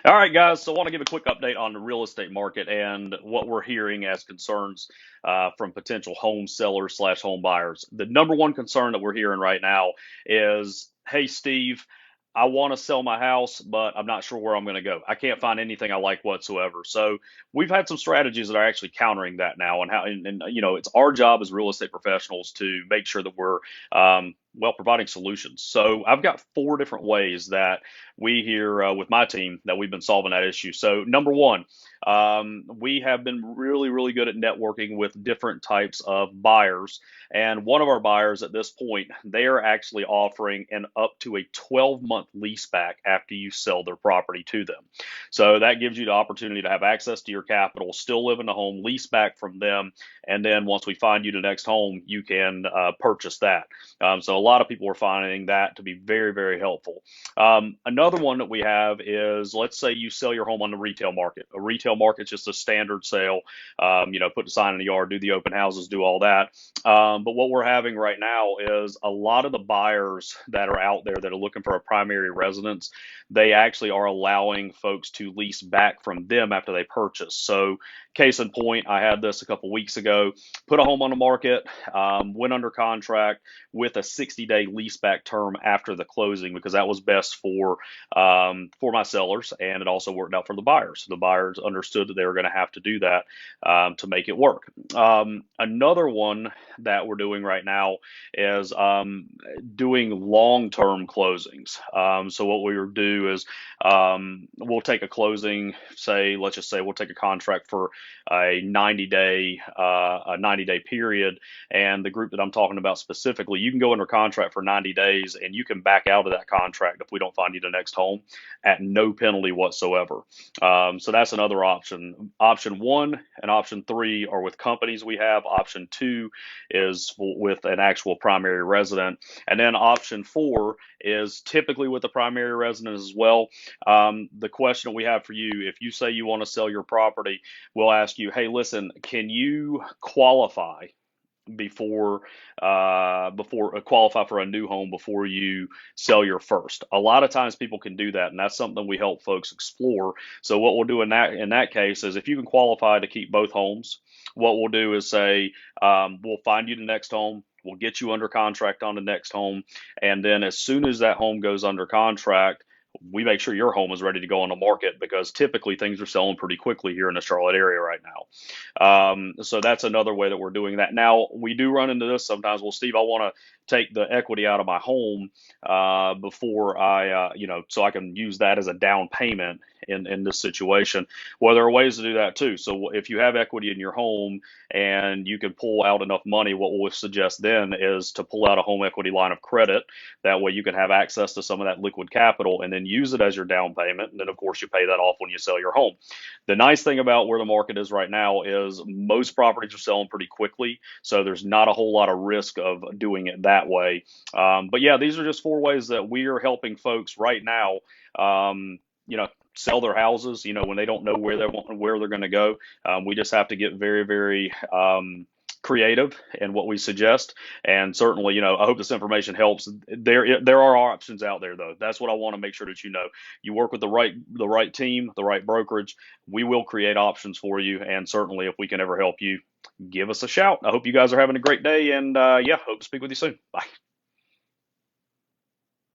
All right, guys. So I want to give a quick update on the real estate market and what we're hearing as concerns from potential home sellers slash home buyers. The number one concern that we're hearing right now is, hey, Steve, I want to sell my house, but I'm not sure where I'm going to go. I can't find anything I like whatsoever. So we've had some strategies that are actually countering that now, and it's our job as real estate professionals to make sure that we're providing solutions. So I've got four different ways that we here with my team that we've been solving that issue. So number one, we have been really, really good at networking with different types of buyers. And one of our buyers at this point, they are actually offering an up to a 12-month lease back after you sell their property to them. So that gives you the opportunity to have access to your capital, still live in the home, lease back from them, and then once we find you the next home, you can purchase that. So a lot of people are finding that to be very, very helpful. Another one that we have is, let's say you sell your home on the retail market. A retail market is just a standard sale. Put the sign in the yard, do the open houses, do all that. But what we're having right now is a lot of the buyers that are out there that are looking for a primary residence, they actually are allowing folks to lease back from them after they purchase. So case in point, I had this a couple weeks ago, put a home on the market, went under contract with a 60-day lease back term after the closing because that was best for my sellers, and it also worked out for the buyers. The buyers understood that they were going to have to do that to make it work. Another one that we're doing right now is doing long-term closings. So what we would do is we'll take a closing, let's just say we'll take a contract for a 90-day period, and the group that I'm talking about specifically, you can go under contract for 90 days and you can back out of that contract if we don't find you the next home at no penalty whatsoever. So that's another option. Option one and option three are with companies we have. Option two is with an actual primary resident. And then option four is typically with the primary resident as well. The question that we have for you, if you say you want to sell your property, we'll ask you, hey, listen, can you qualify before qualify for a new home before you sell your first? A lot of times people can do that, and that's something we help folks explore. So what we'll do in that case is, if you can qualify to keep both homes, what we'll do is say, we'll find you the next home. We'll get you under contract on the next home. And then as soon as that home goes under contract, we make sure your home is ready to go on the market, because typically things are selling pretty quickly here in the Charlotte area right now. So that's another way that we're doing that. Now, we do run into this sometimes. Well, Steve, I want to take the equity out of my home before so I can use that as a down payment in this situation. Well, there are ways to do that too. So if you have equity in your home and you can pull out enough money, what we'll suggest then is to pull out a home equity line of credit. That way you can have access to some of that liquid capital and then use it as your down payment. And then, of course, you pay that off when you sell your home. The nice thing about where the market is right now is most properties are selling pretty quickly. So there's not a whole lot of risk of doing it that way. But yeah, these are just four ways that we are helping folks right now, sell their houses, when they don't know where they're going to go. We just have to get very, very creative in what we suggest. And certainly, I hope this information helps. There are options out there, though. That's what I want to make sure that you know. You work with the right team, the right brokerage. We will create options for you. And certainly, if we can ever help you, give us a shout. I hope you guys are having a great day. And hope to speak with you soon. Bye.